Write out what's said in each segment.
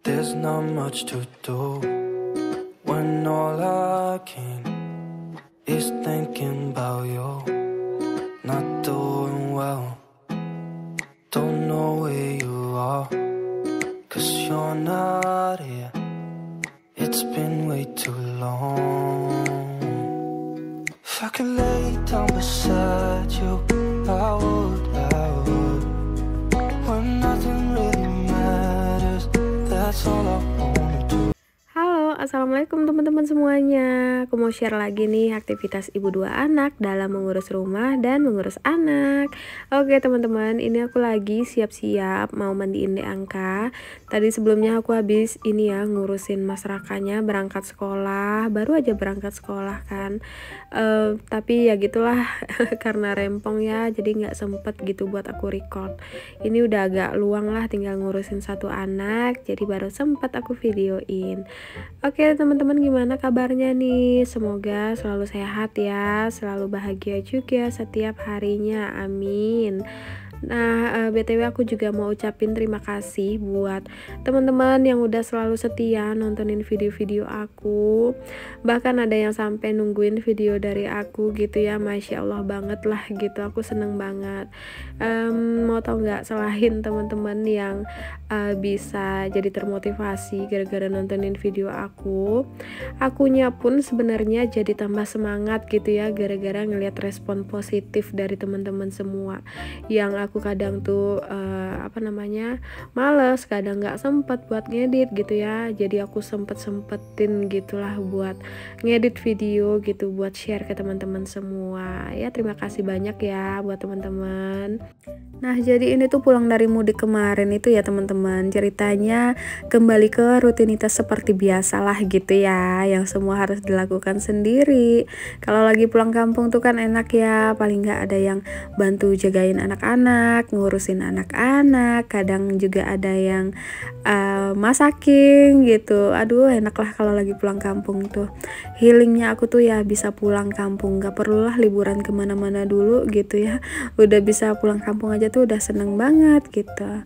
There's not much to do when all I can is thinking about you. Not doing well, don't know where you are, 'cause you're not here. It's been way too long. If I could lay down beside you, I would. When nothing really matters, that's all I wanna do. Halo, assalamualaikum teman-teman semuanya. Aku mau share lagi nih aktivitas ibu dua anak dalam mengurus rumah dan mengurus anak. Oke teman-teman, ini aku lagi siap-siap mau mandiin Deangka. Tadi sebelumnya aku habis ini ya ngurusin Mas Rakanya berangkat sekolah, baru aja berangkat sekolah kan. Tapi ya gitulah karena rempong ya, jadi nggak sempet gitu buat aku record. Ini udah agak luang lah, tinggal ngurusin satu anak, jadi baru sempet aku videoin. Oke teman-teman, gimana kabarnya nih? Semoga selalu sehat ya, selalu bahagia juga setiap harinya, amin. Nah, BTW aku juga mau ucapin terima kasih buat teman-teman yang udah selalu setia nontonin video-video aku. Bahkan ada yang sampai nungguin video dari aku gitu ya, Masya Allah banget lah gitu, aku seneng banget. Mau tau nggak, selain teman-teman yang bisa jadi termotivasi gara-gara nontonin video akunya pun sebenarnya jadi tambah semangat gitu ya, gara-gara ngelihat respon positif dari teman-teman semua yang aku kadang tuh males, kadang nggak sempet buat ngedit gitu ya, jadi aku sempetin gitulah buat ngedit video gitu buat share ke teman-teman semua ya. Terima kasih banyak ya buat teman-teman. Nah, jadi ini tuh pulang dari mudik kemarin itu ya teman-teman, ceritanya kembali ke rutinitas seperti biasalah gitu ya, yang semua harus dilakukan sendiri. Kalau lagi pulang kampung tuh kan enak ya, paling nggak ada yang bantu jagain anak-anak, ngurusin anak-anak, kadang juga ada yang masakin gitu. Aduh, enak lah kalau lagi pulang kampung tuh. Healingnya aku tuh ya bisa pulang kampung, gak perlulah liburan kemana-mana dulu gitu ya, udah bisa pulang kampung aja tuh udah seneng banget gitu.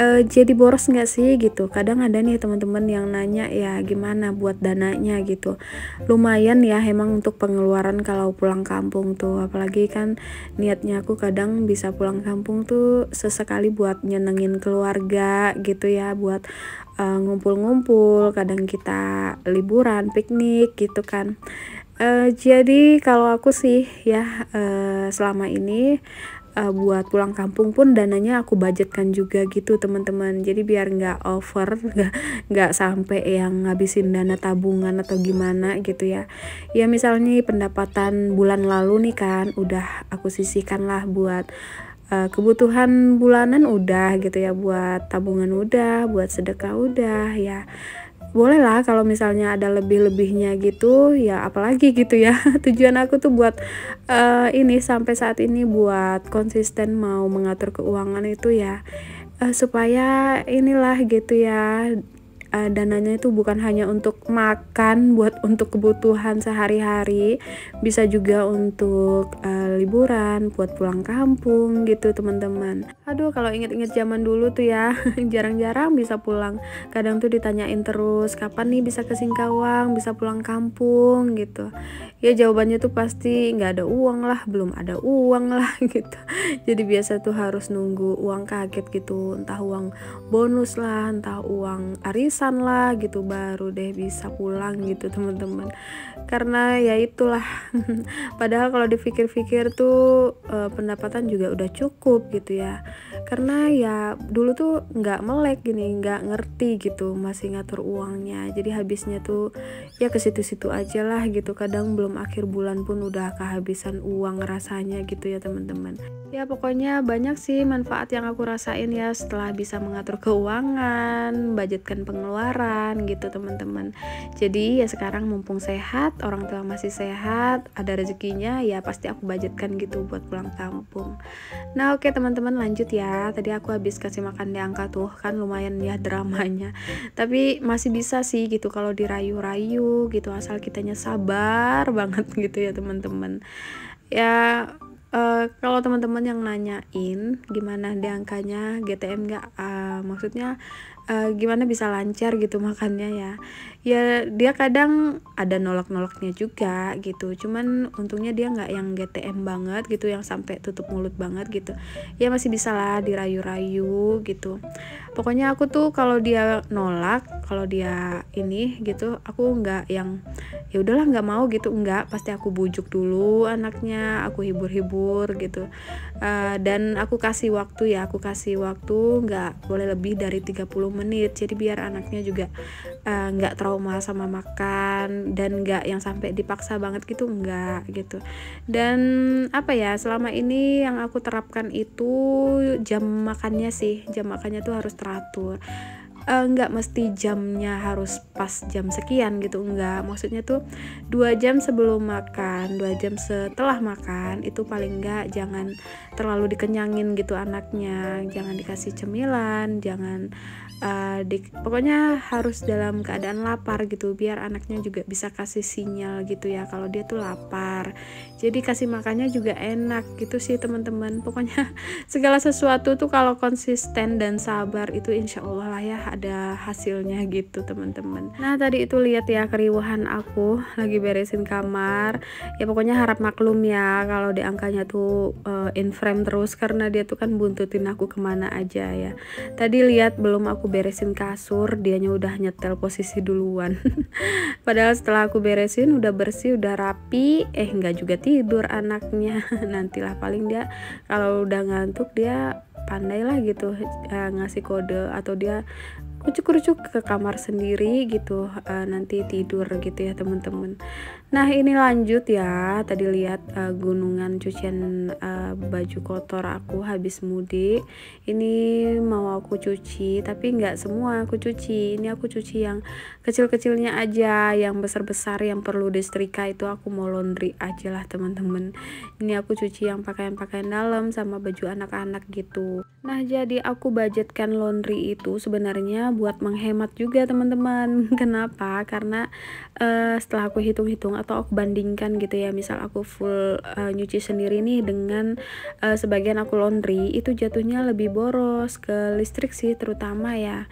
Jadi boros nggak sih gitu? Kadang ada nih teman-teman yang nanya ya gimana buat dananya gitu. Lumayan ya emang untuk pengeluaran kalau pulang kampung tuh, apalagi kan niatnya aku kadang bisa pulang kampung tuh sesekali buat nyenengin keluarga gitu ya, buat ngumpul-ngumpul, kadang kita liburan, piknik gitu kan. Jadi kalau aku sih ya selama ini buat pulang kampung pun dananya aku budgetkan juga gitu teman-teman, jadi biar nggak over, nggak sampai yang ngabisin dana tabungan atau gimana gitu ya. Ya misalnya pendapatan bulan lalu nih kan udah aku sisihkan lah buat kebutuhan bulanan udah gitu ya, buat tabungan udah, buat sedekah udah ya. Boleh lah kalau misalnya ada lebih-lebihnya gitu ya, apalagi gitu ya. Tujuan aku tuh buat ini sampai saat ini buat konsisten mau mengatur keuangan itu ya supaya inilah gitu ya, dananya itu bukan hanya untuk makan, buat untuk kebutuhan sehari-hari, bisa juga untuk liburan, buat pulang kampung gitu teman-teman. Aduh, kalau inget-inget zaman dulu tuh ya jarang-jarang bisa pulang, kadang tuh ditanyain terus kapan nih bisa ke Singkawang, bisa pulang kampung gitu ya. Jawabannya tuh pasti nggak ada uang lah, belum ada uang lah gitu. Jadi biasa tuh harus nunggu uang kaget gitu, entah uang bonus lah, entah uang arisan lah gitu, baru deh bisa pulang gitu teman-teman. Karena ya itulah padahal kalau dipikir-pikir tuh pendapatan juga udah cukup gitu ya, karena ya dulu tuh nggak melek gini, nggak ngerti gitu, masih ngatur uangnya, jadi habisnya tuh ya ke situ-situ aja lah gitu. Kadang belum akhir bulan pun udah kehabisan uang rasanya gitu ya teman-teman. Ya pokoknya banyak sih manfaat yang aku rasain ya setelah bisa mengatur keuangan, budgetkan pengeluaran gitu teman-teman. Jadi ya sekarang mumpung sehat, orang tua masih sehat, ada rezekinya, ya pasti aku budgetkan gitu buat pulang kampung. Nah oke teman-teman, lanjut ya. Tadi aku habis kasih makan Deangka tuh kan, lumayan ya dramanya, tapi masih bisa sih gitu kalau dirayu-rayu gitu, asal kitanya sabar banget gitu ya teman-teman ya. Kalau teman-teman yang nanyain gimana Deangkanya GTM nggak, maksudnya gimana bisa lancar gitu makannya ya. Ya dia kadang ada nolak-nolaknya juga gitu, cuman untungnya dia nggak yang GTM banget gitu, yang sampai tutup mulut banget gitu. Ya masih bisa lah dirayu-rayu gitu. Pokoknya aku tuh kalau dia nolak, kalau dia ini gitu, aku nggak yang ya udahlah nggak mau gitu, nggak, pasti aku bujuk dulu anaknya, aku hibur-hibur gitu. Dan aku kasih waktu ya, aku kasih waktu nggak boleh lebih dari 30 menit, jadi biar anaknya juga nggak trauma sama makan, dan nggak yang sampai dipaksa banget gitu, nggak gitu. Dan apa ya, selama ini yang aku terapkan itu jam makannya sih, jam makannya tuh harus teratur. Nggak mesti jamnya harus pas jam sekian gitu, enggak, maksudnya tuh 2 jam sebelum makan, 2 jam setelah makan, itu paling enggak jangan terlalu dikenyangin gitu anaknya, jangan dikasih cemilan, jangan pokoknya harus dalam keadaan lapar gitu, biar anaknya juga bisa kasih sinyal gitu ya kalau dia tuh lapar, jadi kasih makannya juga enak gitu sih teman-teman. Pokoknya segala sesuatu tuh kalau konsisten dan sabar itu insya Allah lah ya ada hasilnya gitu teman-teman. Nah tadi itu lihat ya keriuhan aku lagi beresin kamar ya, pokoknya harap maklum ya kalau di angkanya tuh in frame terus, karena dia tuh kan buntutin aku kemana aja ya. Tadi lihat belum aku beresin kasur, dianya udah nyetel posisi duluan. Padahal setelah aku beresin udah bersih, udah rapi, nggak juga tidur anaknya. Nantilah paling dia kalau udah ngantuk dia pandailah gitu ngasih kode, atau dia kucuk-kucuk ke kamar sendiri gitu, nanti tidur gitu ya teman-teman. Nah ini lanjut ya, tadi lihat gunungan cucian baju kotor aku habis mudik. Ini mau aku cuci, tapi nggak semua aku cuci, ini aku cuci yang kecil-kecilnya aja, yang besar-besar yang perlu disetrika itu aku mau laundry aja lah teman-teman. Ini aku cuci yang pakaian-pakaian dalam sama baju anak-anak gitu. Nah jadi aku budgetkan laundry itu sebenarnya buat menghemat juga teman-teman. Kenapa? Karena setelah aku hitung-hitung atau aku bandingkan gitu ya, misal aku full nyuci sendiri nih dengan sebagian aku laundry, itu jatuhnya lebih boros ke listrik sih terutama ya,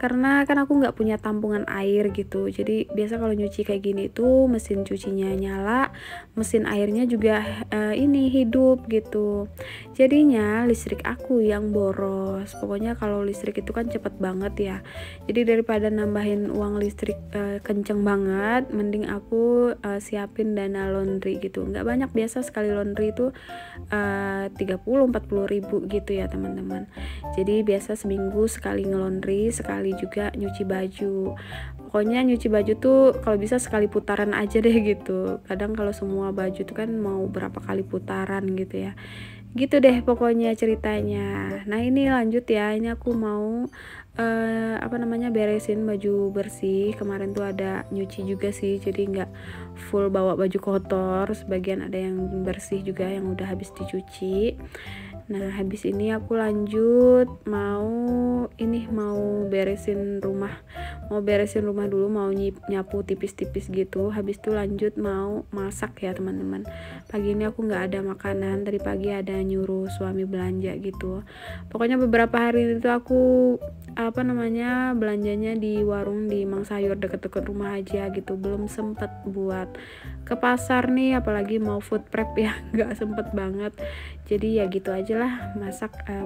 karena kan aku nggak punya tampungan air gitu. Jadi biasa kalau nyuci kayak gini tuh mesin cucinya nyala, mesin airnya juga ini hidup gitu, jadinya listrik aku yang boros. Pokoknya kalau listrik itu kan cepet banget ya, jadi daripada nambahin uang listrik kenceng banget, mending aku siapin dana laundry gitu. Nggak banyak, biasa sekali laundry itu 30-40 ribu gitu ya teman-teman. Jadi biasa seminggu sekali ngelondri, sekali juga nyuci baju. Pokoknya nyuci baju tuh kalau bisa sekali putaran aja deh gitu. Kadang kalau semua baju tuh kan mau berapa kali putaran gitu ya. Gitu deh pokoknya ceritanya. Nah ini lanjut ya, ini aku mau beresin baju bersih. Kemarin tuh ada nyuci juga sih, jadi nggak full bawa baju kotor, sebagian ada yang bersih juga yang udah habis dicuci. Nah habis ini aku lanjut mau beresin rumah, dulu, mau nyapu tipis-tipis gitu. Habis itu lanjut mau masak ya teman-teman. Pagi ini aku nggak ada makanan, tadi pagi ada nyuruh suami belanja gitu. Pokoknya beberapa hari itu aku belanjanya di warung di Mang Sayur deket-deket rumah aja gitu, belum sempet buat ke pasar nih, apalagi mau food prep ya, nggak sempet banget. Jadi ya gitu aja lah,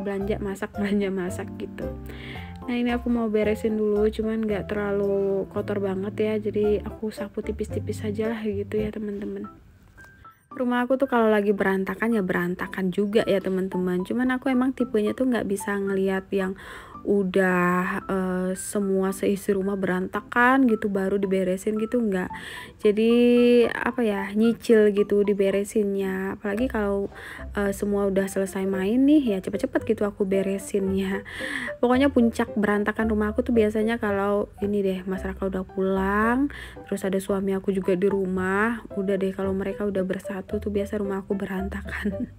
belanja masak gitu. Nah ini aku mau beresin dulu, cuman nggak terlalu kotor banget ya, jadi aku sapu tipis-tipis aja lah gitu ya teman-teman. Rumah aku tuh kalau lagi berantakan ya berantakan juga ya teman-teman, cuman aku emang tipenya tuh nggak bisa ngelihat yang udah semua seisi rumah berantakan gitu baru diberesin gitu, enggak. Jadi nyicil gitu diberesinnya, apalagi kalau semua udah selesai main nih ya cepet-cepet gitu aku beresinnya. Pokoknya puncak berantakan rumah aku tuh biasanya kalau ini deh, Mas Raka udah pulang, terus ada suami aku juga di rumah, udah deh kalau mereka udah bersatu tuh biasa rumah aku berantakan.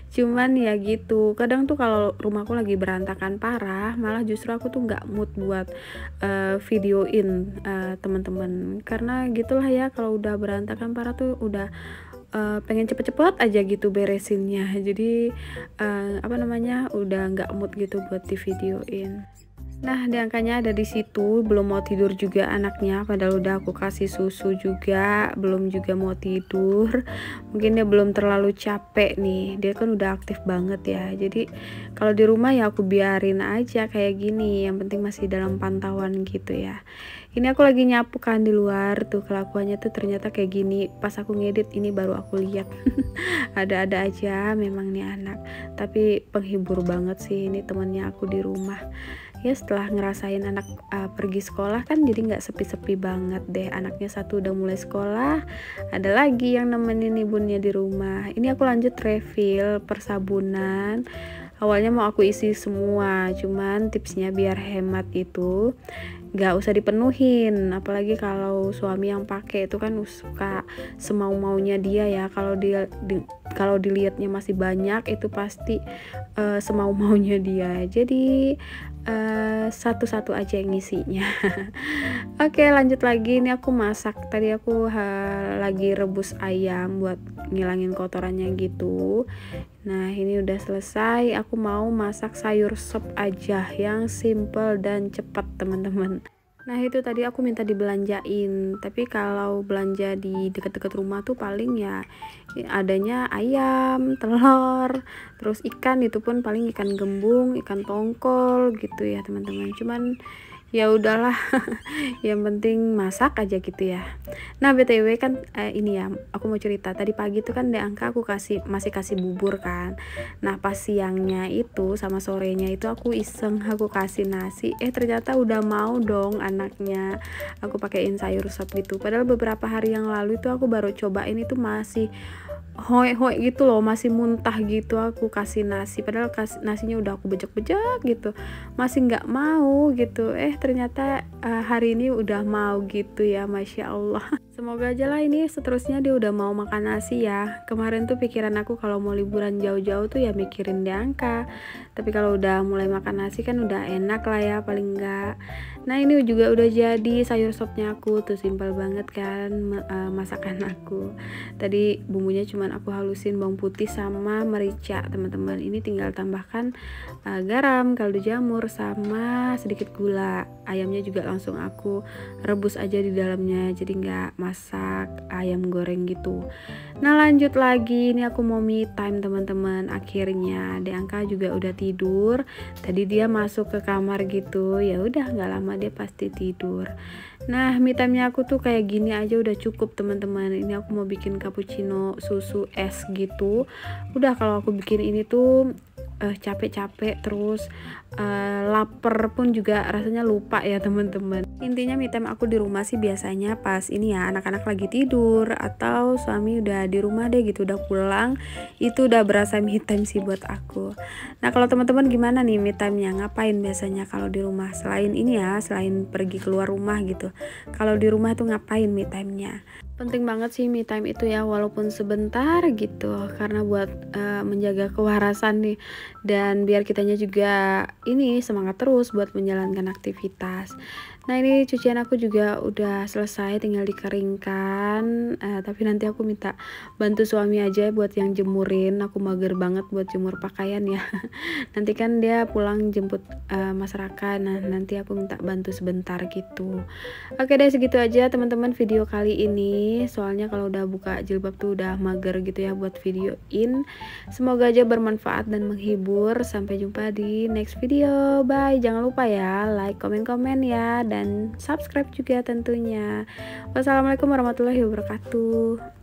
Cuman ya gitu, kadang tuh kalau rumahku lagi berantakan parah, malah justru aku tuh nggak mood buat videoin teman-teman, karena gitulah ya, kalau udah berantakan parah tuh udah pengen cepet-cepet aja gitu beresinnya. Jadi udah nggak mood gitu buat di videoin. Nah, diangkanya ada di situ, belum mau tidur juga anaknya, padahal udah aku kasih susu juga, belum juga mau tidur. Mungkin dia belum terlalu capek nih, dia kan udah aktif banget ya. Jadi kalau di rumah ya aku biarin aja kayak gini, yang penting masih dalam pantauan gitu ya. Ini aku lagi nyapu kan di luar tuh, kelakuannya tuh ternyata kayak gini. Pas aku ngedit ini baru aku lihat. Ada-ada aja memang nih anak, tapi penghibur banget sih ini temannya aku di rumah. Ya setelah ngerasain anak pergi sekolah kan jadi nggak sepi-sepi banget deh. Anaknya satu udah mulai sekolah, ada lagi yang nemenin ibunya di rumah. Ini aku lanjut refill persabunan. Awalnya mau aku isi semua, cuman tipsnya biar hemat itu nggak usah dipenuhin, apalagi kalau suami yang pakai itu kan suka semau-maunya dia ya. Kalau dilihatnya masih banyak itu pasti semau-maunya dia. Jadi satu-satu aja yang ngisinya. Oke, lanjut lagi. Ini aku masak. Tadi aku lagi rebus ayam buat ngilangin kotorannya gitu. Nah, ini udah selesai. Aku mau masak sayur sop aja yang simple dan cepat, teman-teman. Nah, itu tadi aku minta dibelanjain. Tapi kalau belanja di dekat-dekat rumah tuh paling ya adanya ayam, telur, terus ikan, itu pun paling ikan gembung, ikan tongkol gitu ya, teman-teman. Cuman ya udahlah, yang penting masak aja gitu ya. Nah, BTW kan ini ya, aku mau cerita. Tadi pagi tuh kan Deangka aku masih kasih bubur kan. Nah, pas siangnya itu sama sorenya itu aku iseng aku kasih nasi. Ternyata udah mau dong anaknya. Aku pakein sayur sop gitu. Padahal beberapa hari yang lalu itu aku baru cobain itu masih hoe gitu loh, masih muntah gitu. Aku kasih nasi, padahal nasinya udah aku bejek-bejek gitu, masih nggak mau gitu. Ternyata hari ini udah mau gitu ya, Masya Allah. Semoga aja lah ini seterusnya dia udah mau makan nasi ya. Kemarin tuh pikiran aku kalau mau liburan jauh-jauh tuh ya mikirin Deangka, tapi kalau udah mulai makan nasi kan udah enak lah ya paling enggak. Nah, ini juga udah jadi sayur sopnya aku tuh, simpel banget kan masakan aku. Tadi bumbunya cuman aku halusin bawang putih sama merica, teman-teman. Ini tinggal tambahkan garam, kaldu jamur sama sedikit gula. Ayamnya juga langsung aku rebus aja di dalamnya, jadi nggak masak ayam goreng gitu. Nah, lanjut lagi, ini aku mau me time, teman-teman. Akhirnya Deangka juga udah tidur. Tadi dia masuk ke kamar gitu, ya udah nggak lama dia pasti tidur. Nah, me time-nya aku tuh kayak gini aja udah cukup, teman-teman. Ini aku mau bikin cappuccino susu es gitu. Udah, kalau aku bikin ini tuh capek-capek terus lapar pun juga rasanya lupa ya, teman-teman. Intinya me time aku di rumah sih biasanya pas ini ya, anak-anak lagi tidur atau suami udah di rumah deh gitu, udah pulang, itu udah berasa me time sih buat aku. Nah, kalau teman-teman gimana nih me time-nya? Ngapain biasanya kalau di rumah selain ini ya, selain pergi keluar rumah gitu? Kalau di rumah tuh ngapain me time-nya? Penting banget sih me time itu ya, walaupun sebentar gitu, karena buat menjaga kewarasan nih, dan biar kitanya juga ini semangat terus buat menjalankan aktivitas. Nah, ini cucian aku juga udah selesai, tinggal dikeringkan, tapi nanti aku minta bantu suami aja buat yang jemurin. Aku mager banget buat jemur pakaian ya. Nanti kan dia pulang jemput masyarakat, nah nanti aku minta bantu sebentar gitu. Oke deh, segitu aja teman-teman video kali ini. Soalnya kalau udah buka jilbab tuh udah mager gitu ya buat videoin. Semoga aja bermanfaat dan menghibur. Sampai jumpa di next video. Bye. Jangan lupa ya like, komen-komen ya, dan subscribe juga tentunya. Wassalamualaikum warahmatullahi wabarakatuh.